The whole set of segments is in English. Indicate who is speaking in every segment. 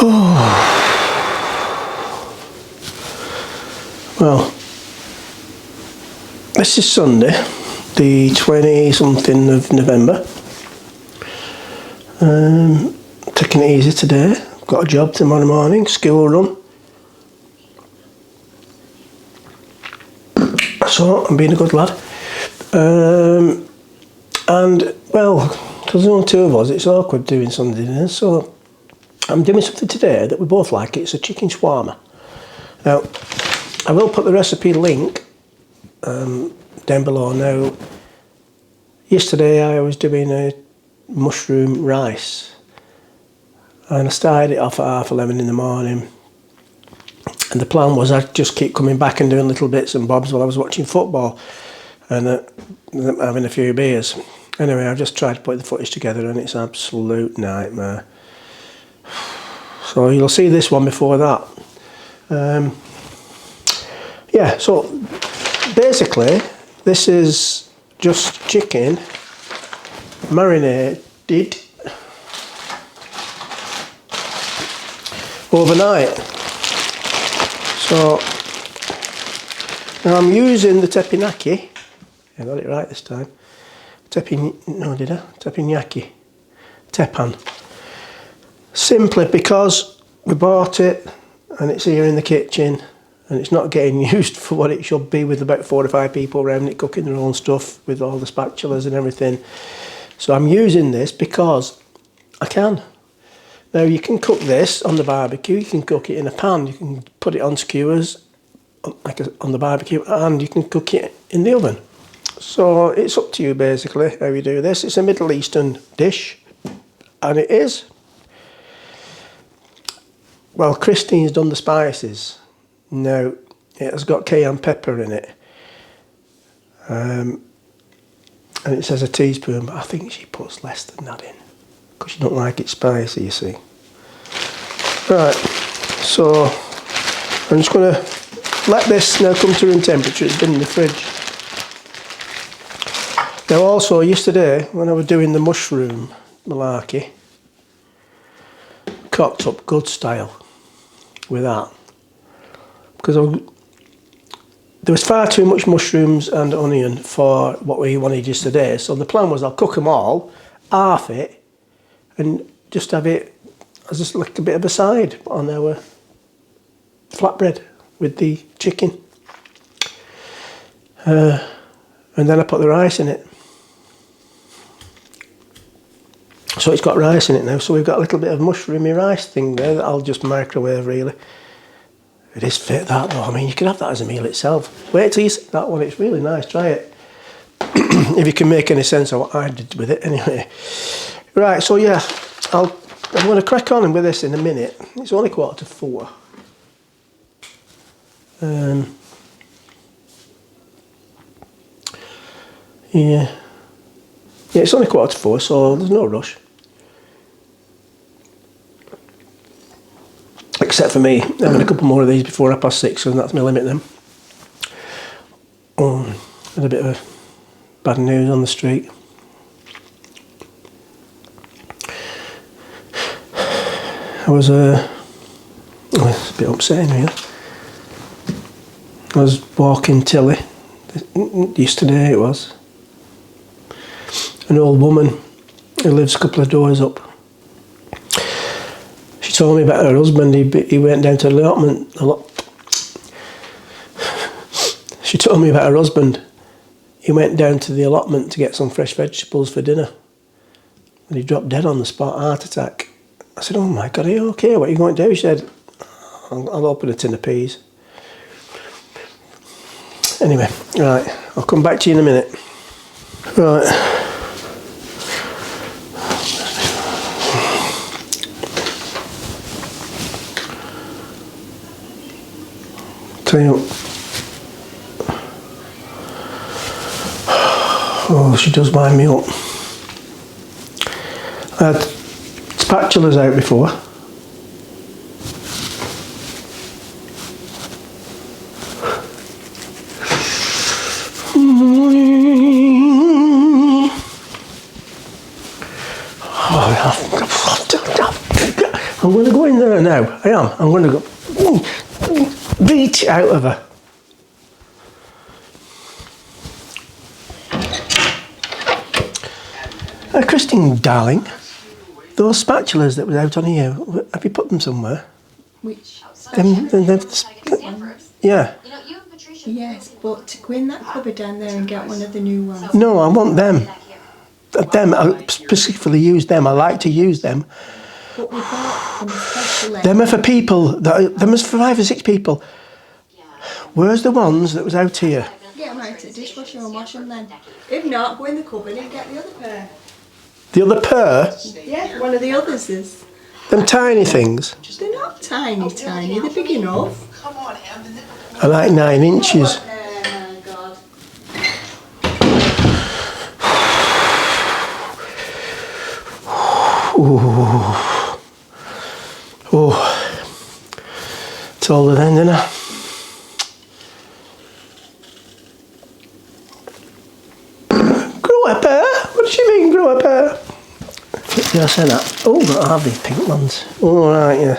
Speaker 1: Well, this is Sunday, the 20-something of November. Taking it easy today. Got a job tomorrow morning, school run. So, I'm being a good lad. And, well, because there's only two of us, it's awkward doing Sunday dinner, so I'm doing something today that we both like. It's a chicken shawarma. Now, I will put the recipe link down below. Now, yesterday I was doing a mushroom rice, and I started it off at 11:30 in the morning, and the plan was I'd just keep coming back and doing little bits and bobs while I was watching football and having a few beers. Anyway, I've just tried to put the footage together and it's an absolute nightmare. So you'll see this one before that. Yeah, so basically this is just chicken marinated overnight. So now I'm using the teppanyaki. I got it right this time. Teppanyaki. Teppan. Simply because we bought it and it's here in the kitchen and it's not getting used for what it should be, with about 4 or 5 people around it cooking their own stuff with all the spatulas and everything. So I'm using this because I can. Now you can cook this on the barbecue, you can cook it in a pan, you can put it on skewers like on the barbecue, and you can cook it in the oven. So it's up to you basically how you do this. It's a Middle Eastern dish, and it is. Well, Christine's done the spices. Now, it has got cayenne pepper in it. And it says a teaspoon, but I think she puts less than that in, because she don't like it spicy, you see. Right, so I'm just going to let this now come to room temperature. It's been in the fridge. Now also, yesterday, when I was doing the mushroom malarkey, cocked up good style with that, because there was far too much mushrooms and onion for what we wanted yesterday. So the plan was I'll cook them all, half it, and just have it as just like a bit of a side on our flatbread with the chicken. And then I put the rice in it. So it's got rice in it now, so we've got a little bit of mushroomy rice thing there that I'll just microwave really. It is fit, that though. I mean, you can have that as a meal itself. Wait till you see that one, it's really nice, try it. If you can make any sense of what I did with it, anyway. Right, so yeah, I'm going to crack on with this in a minute. It's only 3:45. Yeah, it's only 4:45, so there's no rush. Except for me having a couple more of these before 6:30, and that's my limit then. Had a bit of bad news on the street. It's a bit upsetting really. I was walking Tilly, yesterday it was. An old woman who lives a couple of doors up. She told me about her husband. He went down to the allotment a lot. She told me about her husband. He went down to the allotment to get some fresh vegetables for dinner, and he dropped dead on the spot, heart attack. I said, "Oh my God, are you okay? What are you going to do?" She said, "I'll open a tin of peas." Anyway, right, I'll come back to you in a minute. Right. Tell you, oh, she does wind me up. I had spatulas out before. I'm going to go in there now. I am. I'm going to go beat it out of her. Christine, darling, those spatulas that were out on here, have you put them somewhere?
Speaker 2: Which?
Speaker 1: Yeah.
Speaker 2: Yes, but to go in that cupboard down there and get one of the new ones.
Speaker 1: No, I want them. I specifically use them. I like to use them.
Speaker 2: But we bought them especially.
Speaker 1: Them are for people. Them is for 5 or 6 people. Where's the ones that was out here?
Speaker 2: Get them out to the dishwasher and wash them then. If not, go in the cupboard and get the other pair.
Speaker 1: The other pair?
Speaker 2: Yeah, one of the others is.
Speaker 1: Them tiny things?
Speaker 2: They're not tiny, they're big enough.
Speaker 1: I like 9 inches.
Speaker 2: Oh my God.
Speaker 1: Ooh. Oh. Taller then, didn't I? Grow a pair? What does she mean, grow a pair? Yeah, I said that. Oh, but I have these pink ones. All right, yeah.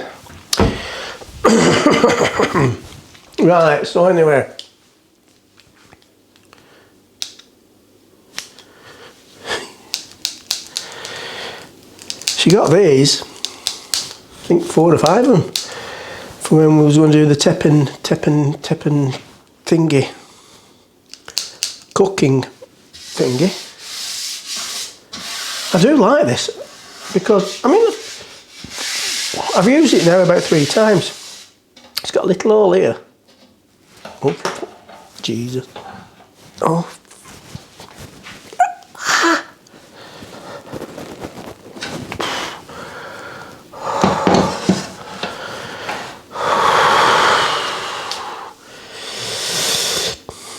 Speaker 1: Right, so anyway. She got these, I think 4 or 5 of them, from when we was going to do the Teppanyaki thingy, cooking thingy. I do like this, because, I mean, I've used it now about 3 times. It's got a little hole here. Oh, Jesus. Oh.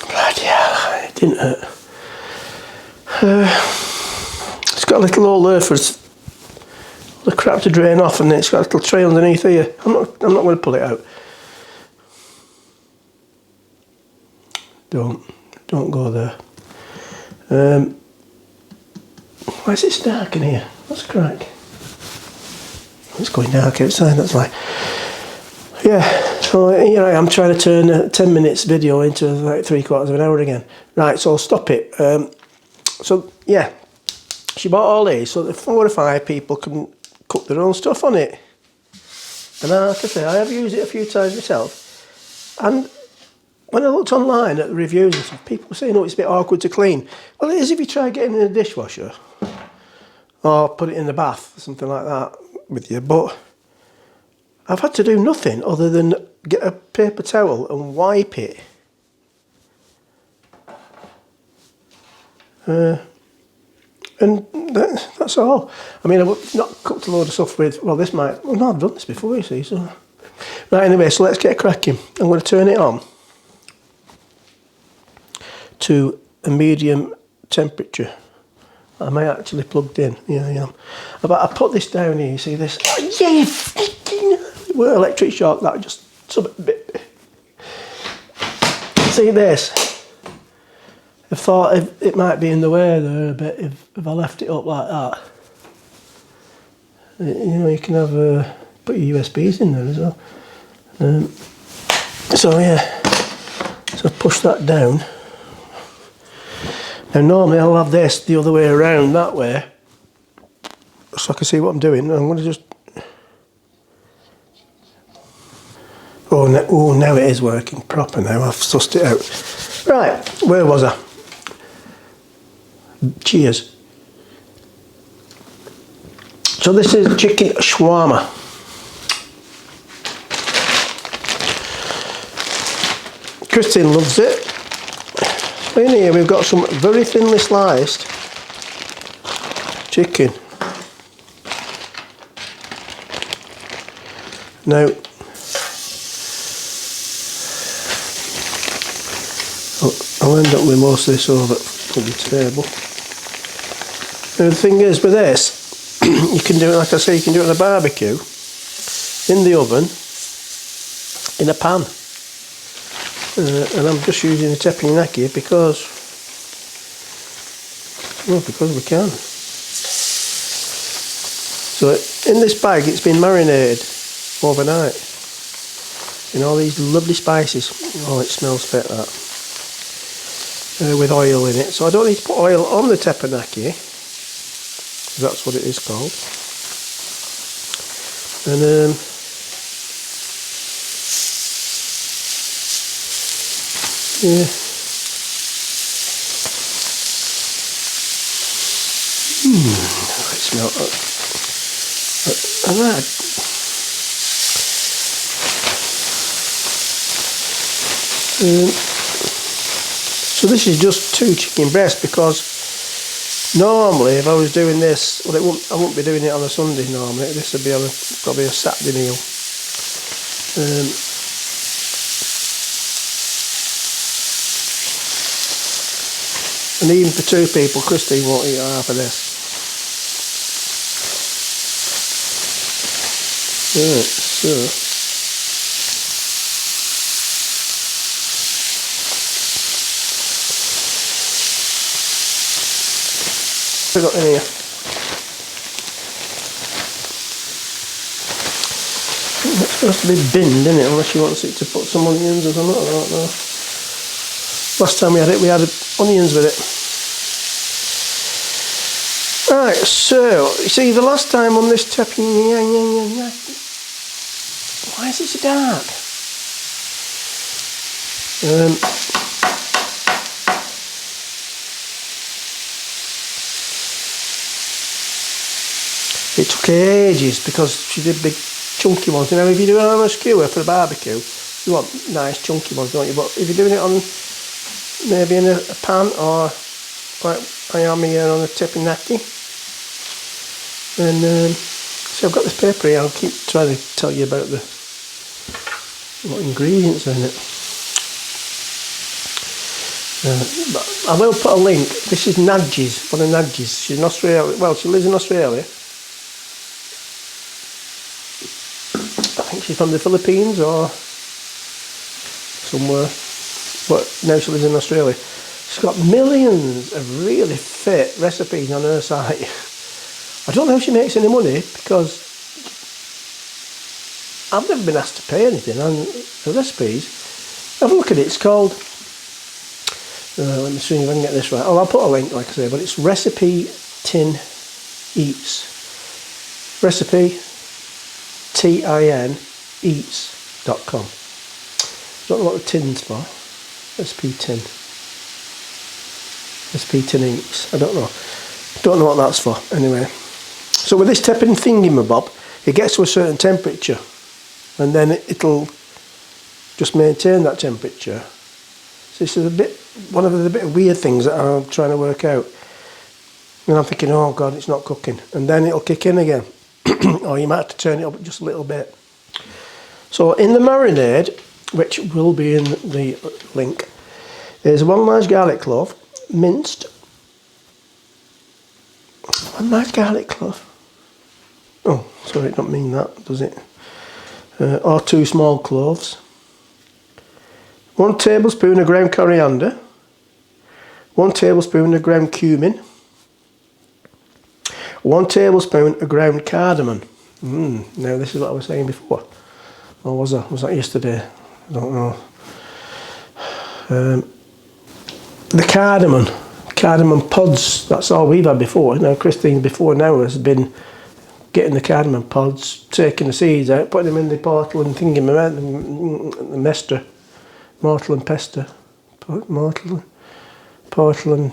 Speaker 1: Bloody hell, it didn't hurt. It's got a little hole there for the crap to drain off, and it's got a little tray underneath here. I'm not going to pull it out. Don't go there. Why is it so dark in here? What's the crack? It's going dark outside, that's why. Yeah, so here I am trying to turn a 10 minutes video into like 3/4 of an hour again. Right, so I'll stop it. So yeah, she bought all these so that 4 or 5 people can cook their own stuff on it. And like I say, I have used it a few times myself. And when I looked online at the reviews and stuff, people were saying, oh, it's a bit awkward to clean. Well, it is if you try getting it in a dishwasher or put it in the bath, something like that with you. But I've had to do nothing other than get a paper towel and wipe it. And that's all. I mean, I've not cooked a load of stuff with, well, this might, well, no, I've done this before, you see, so. Right, anyway, so let's get cracking. I'm going to turn it on to a medium temperature. Am I actually plugged in? Yeah, I am. But I put this down here, you see this? Oh, yeah, well, electric shock, that just sub a bit. See this? I thought it might be in the way there a bit if I left it up like that. You know, you can have put your USBs in there as well. So yeah, so push that down. Now normally I'll have this the other way around that way, so I can see what I'm doing. I'm going to just. Oh, now it is working proper. Now I've sussed it out. Right, where was I? Cheers. So this is chicken shawarma. Christine loves it. In here we've got some very thinly sliced chicken. Now, I'll end up with most of this over at the table. Now the thing is with this, you can do it, like I say, you can do it on a barbecue, in the oven, in a pan. And I'm just using the teppanyaki because we can. So in this bag it's been marinated overnight in all these lovely spices. Oh, it smells fit, that. With oil in it. So I don't need to put oil on the teppanyaki. That's what it is called. And yeah. It smells that. So this is just 2 chicken breasts, because normally if I was doing this, well, I wouldn't be doing it on a Sunday normally. This would be on probably a Saturday meal. And even for 2 people, Christine won't eat half of this. Right, so what have we got in here? It's supposed to be binned, isn't it? Unless she wants it to put some onions or something, I don't know. Last time we had onions with it. Right, so, you see, the last time on this teppanyaki, why is it so dark? It took ages because she did big chunky ones. You know, if you do it on a skewer for a barbecue, you want nice chunky ones, don't you? But if you're doing it on maybe in a pan, or like I am here on a teppanyaki, then so I've got this paper here. I'll keep trying to tell you about what ingredients are in it. But I will put a link. This is Nadji's, one of Nadji's. She's in Australia. Well, she lives in Australia. I think she's from the Philippines or somewhere, but now she lives in Australia. She's got millions of really fit recipes on her site. I don't know if she makes any money, because I've never been asked to pay anything on the recipes. Have a look at it. It's called, let me see if I can get this right. Oh, I'll put a link, like I say, but it's Recipe Tin Eats. Recipe TIN eats.com. Don't know what the tin's for. Recipe Tin. Recipe Tin Eats. I don't know. Don't know what that's for. Anyway. So with this teppanyaki thingy-mabob, it gets to a certain temperature, and then it'll just maintain that temperature. So this is one of the bit of weird things that I'm trying to work out. And I'm thinking, oh God, it's not cooking, and then it'll kick in again, or you might have to turn it up just a little bit. So in the marinade, which will be in the link, there's 1 large garlic clove, minced. 1 large garlic clove. Oh, sorry, it don't mean that, does it? Or 2 small cloves. 1 tablespoon of ground coriander. 1 tablespoon of ground cumin. 1 tablespoon of ground cardamom. Now this is what I was saying before. Or was that yesterday? I don't know. The cardamom pods, that's all we've had before. Now Christine before now has been getting the cardamom pods, taking the seeds out, putting them in the portal and thinking about the mester, mortal and pestle, portal and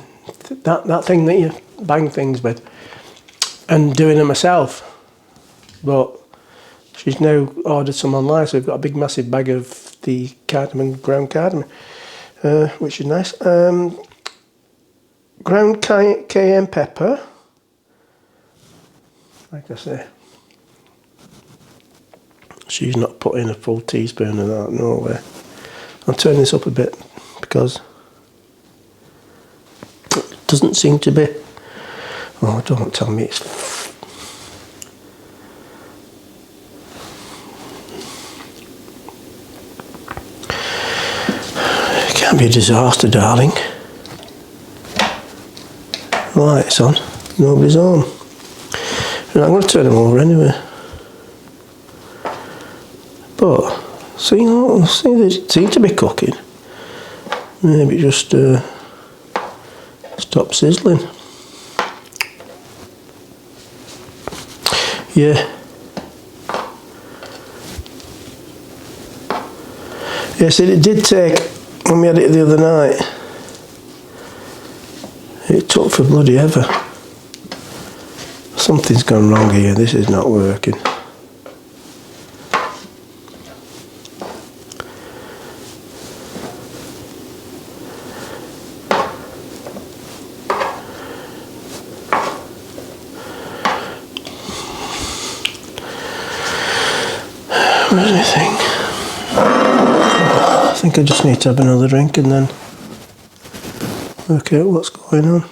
Speaker 1: that thing that you bang things with, and doing them myself. But she's now ordered some online, so we've got a big massive bag of the ground cardamom, which is nice. Ground cayenne pepper, like I say. She's not putting a full teaspoon of that, no way. I'll turn this up a bit because it doesn't seem to be. Oh, don't tell me it's. It can't be a disaster, darling. Lights on, nobody's home. Right, I'm going to turn them over anyway. But, see, they seem to be cooking. Maybe just stop sizzling. Yeah. Yes, it did take, when we had it the other night, it took for bloody ever. Something's gone wrong here, this is not working. Where's my thing? I think I just need to have another drink and then work out what's going on.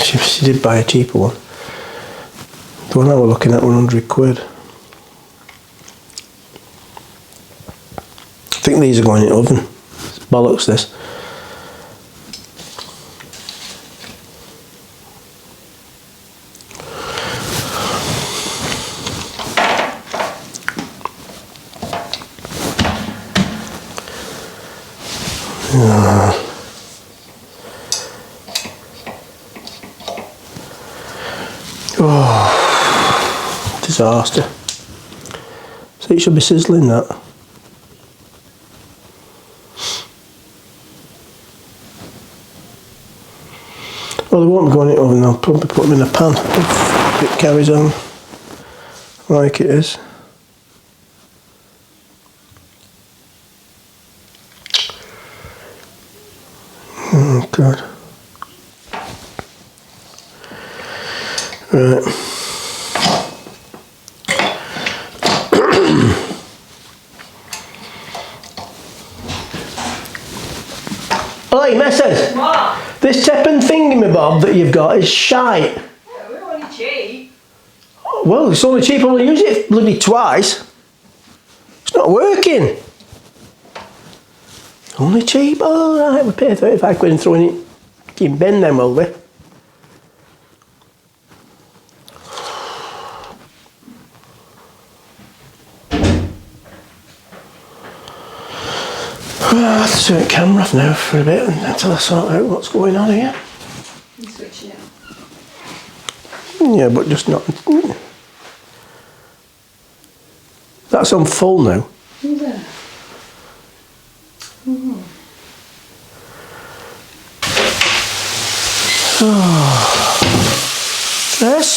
Speaker 1: She did buy a cheaper one. The one I was looking at, 100 quid. I think these are going in the oven. It's bollocks this. Oh, disaster. So it should be sizzling that. Well, they won't be going in the oven, I'll probably put them in a pan if it carries on like it is. Oh God. Right. Oi, missus!
Speaker 2: What?
Speaker 1: This Teppanyaki thingamabob that you've got is shite.
Speaker 2: Yeah, we're only cheap.
Speaker 1: Well, it's only cheap, I'll use it bloody twice. It's not working. Only cheap? Oh, right, we pay 35 quid and throwing it in bin then, will we? Well, I'll have to turn the camera off now for a bit until I sort out what's going on here.
Speaker 2: You switch it out.
Speaker 1: Yeah, but just not... That's on full now.
Speaker 2: Yeah. Mm-hmm.
Speaker 1: Yes.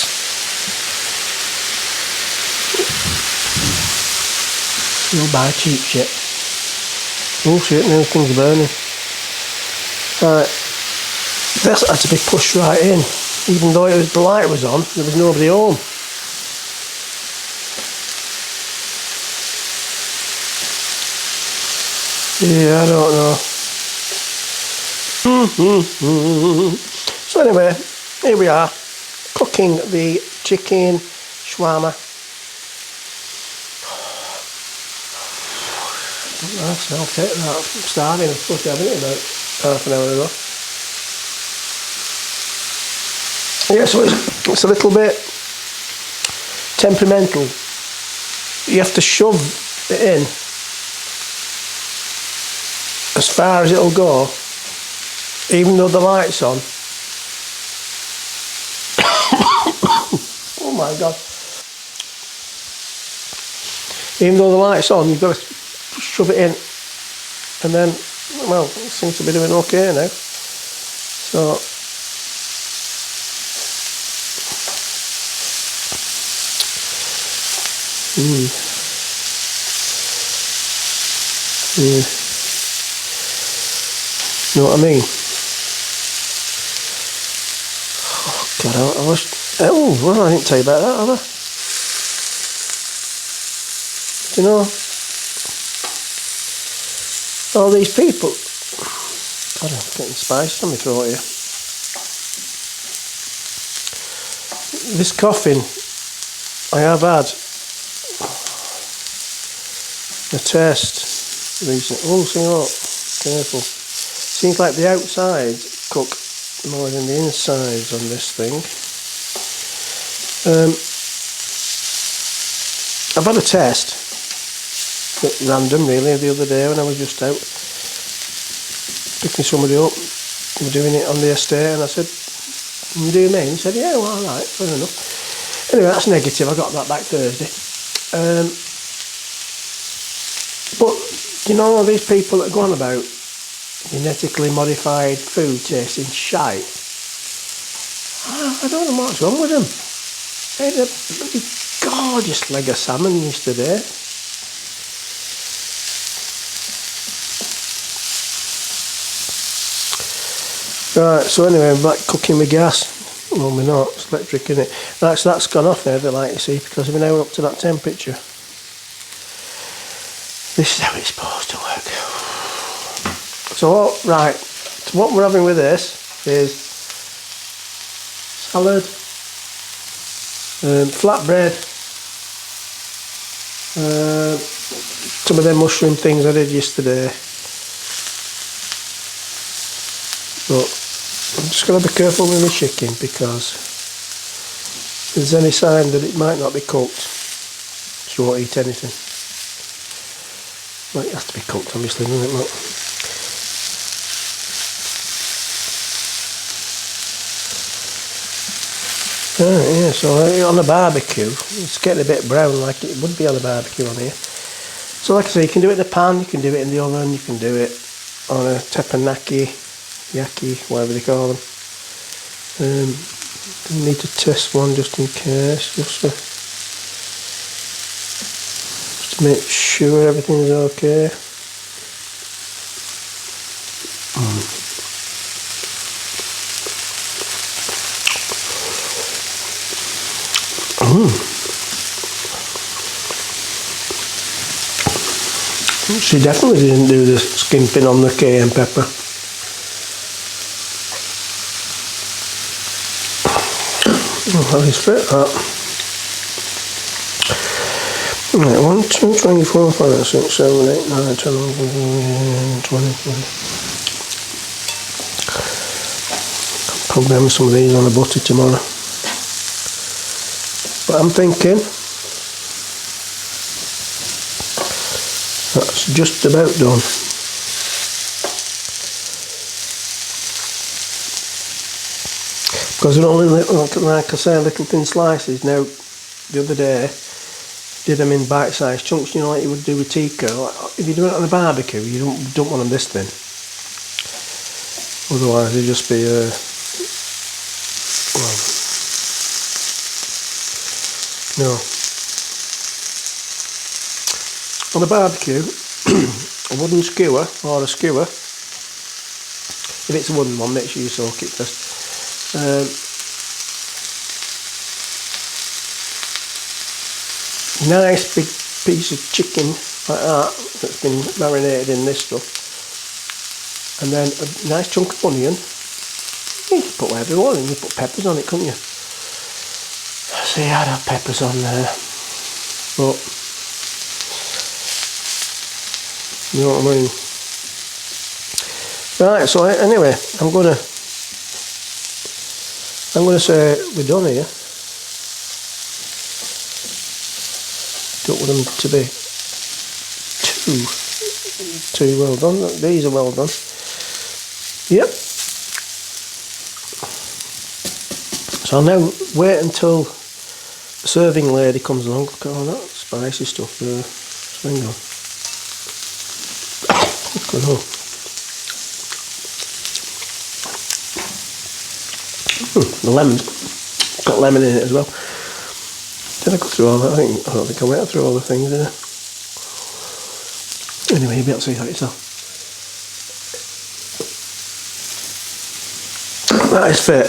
Speaker 1: You'll buy cheap shit. Oh shit, now things burning. Right. This had to be pushed right in. Even though the light was on, there was nobody home. Yeah, I don't know. So anyway, here we are, cooking the chicken shawarma. I smell it, that. I'm starving, I'm supposed to have it about half an hour ago. Yeah, so it's a little bit temperamental. You have to shove it in as far as it'll go, even though the light's on. Oh my God. Even though the light's on, you've got to shove it in, and then, well, it seems to be doing okay now. So, you know what I mean? Oh God, I was. Oh, well, I didn't tell you about that, have I? Do you know? All these people. God, I'm getting spice on my throat here. This coughing I have had a test recently. Oh, see what? Careful. Seems like the outsides cook more than the insides on this thing. I've had a test, at random really, the other day when I was just out picking somebody up. We were doing it on the estate, and I said, "You do me?" And he said, "Yeah, well, alright, fair enough." Anyway, that's negative. I got that back Thursday. But you know all these people that go on about genetically modified food tasting shite? I don't know what's wrong with them. They had a bloody gorgeous leg of salmon yesterday. Right, so anyway, I'm back cooking with gas. Well, we're not, it's electric, isn't it? Right, so that's gone off now, the light, you see, because we're now up to that temperature. This is how it's supposed to work. So, right, so what we're having with this is salad, flatbread, some of them mushroom things I did yesterday. But I'm just going to be careful with my chicken, because if there's any sign that it might not be cooked, she won't eat anything. Well, it has to be cooked obviously, doesn't it? Look. Right, yeah, so on a barbecue, it's getting a bit brown like it would be on a barbecue on here. So like I say, you can do it in a pan, you can do it in the oven, you can do it on a Teppanyaki, whatever they call them. Need to test one just in case, just to make sure everything's okay. She definitely didn't do the skimping on the cayenne pepper. Oh, that is fit, that. Right, 1, 2, 3, 4, 5, 6, 7, 8, 9, 10, 11, 20. Probably have some of these on the butter tomorrow. But I'm thinking that's just about done. Because they're only little, like I say, little thin slices. Now, the other day, did them in bite-sized chunks, you know, like you would do with tikka. Like, if you do it on a barbecue, you don't want them this thin. Otherwise, they'd just be, well, no. On a barbecue, a wooden skewer or a skewer, if it's a wooden one, make sure you soak it first. Nice big piece of chicken like that, that's been marinated in this stuff, and then a nice chunk of onion. You can put whatever you want, and you put peppers on it, couldn't you? See, I'd have peppers on there, but you know what I mean. Right, so anyway, I'm gonna say we're done here. Don't want them to be too well done. These are well done. Yep. So I'll now wait until the serving lady comes along. Look at all that spicy stuff there. So hang on. Look at all. The lemon's got lemon in it as well. Did I go through all that? I don't think I went through all the things, did I? Anyway, you'll be able to see that yourself. That is fit.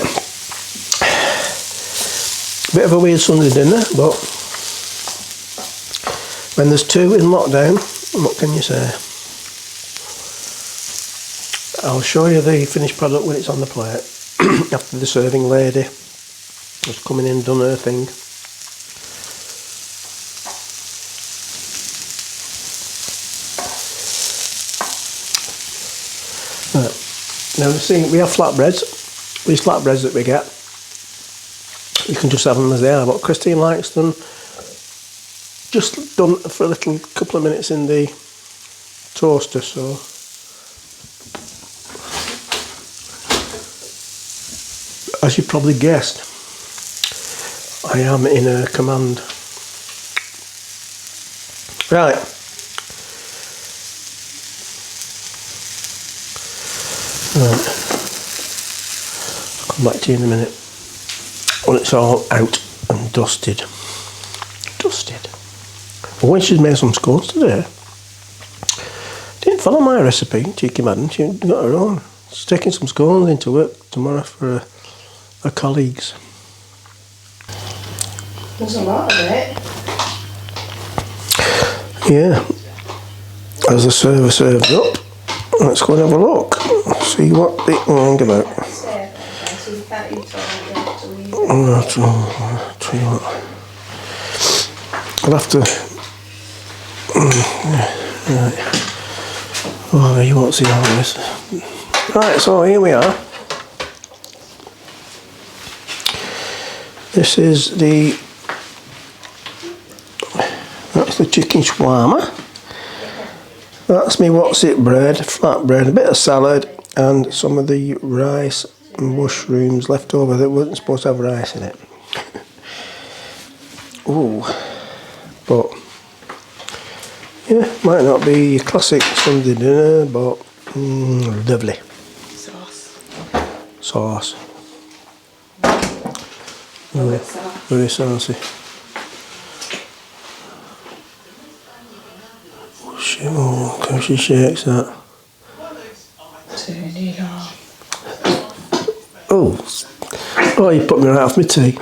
Speaker 1: Bit of a weird Sunday dinner, but when there's two in lockdown, what can you say? I'll show you the finished product when it's on the plate. After the serving lady has coming in and done her thing. Right. Now we have flatbreads. These flatbreads that we get, you can just have them as they are, but Christine likes them just done for a little couple of minutes in the toaster, so as you probably guessed, I am in a command. Right. Right. I'll come back to you in a minute when it's all out and dusted. Well, when she's made some scones today, didn't follow my recipe, cheeky madam, she got her own. She's taking some scones into work tomorrow for her colleagues.
Speaker 2: There's a lot of it.
Speaker 1: Yeah. As the server serves up, let's go and have a look. See what they hang about. I'll tell you what. I'll have to. Right. Oh, you won't see all this. Right, so here we are. This is that's the chicken shawarma. That's me what's it bread, flat bread, a bit of salad, and some of the rice and mushrooms left over that wasn't supposed to have rice in it. Ooh, but yeah, might not be your classic Sunday dinner, but lovely. Sauce. Very saucy. Oh, how she shakes that. Oh, you put me right off my tea.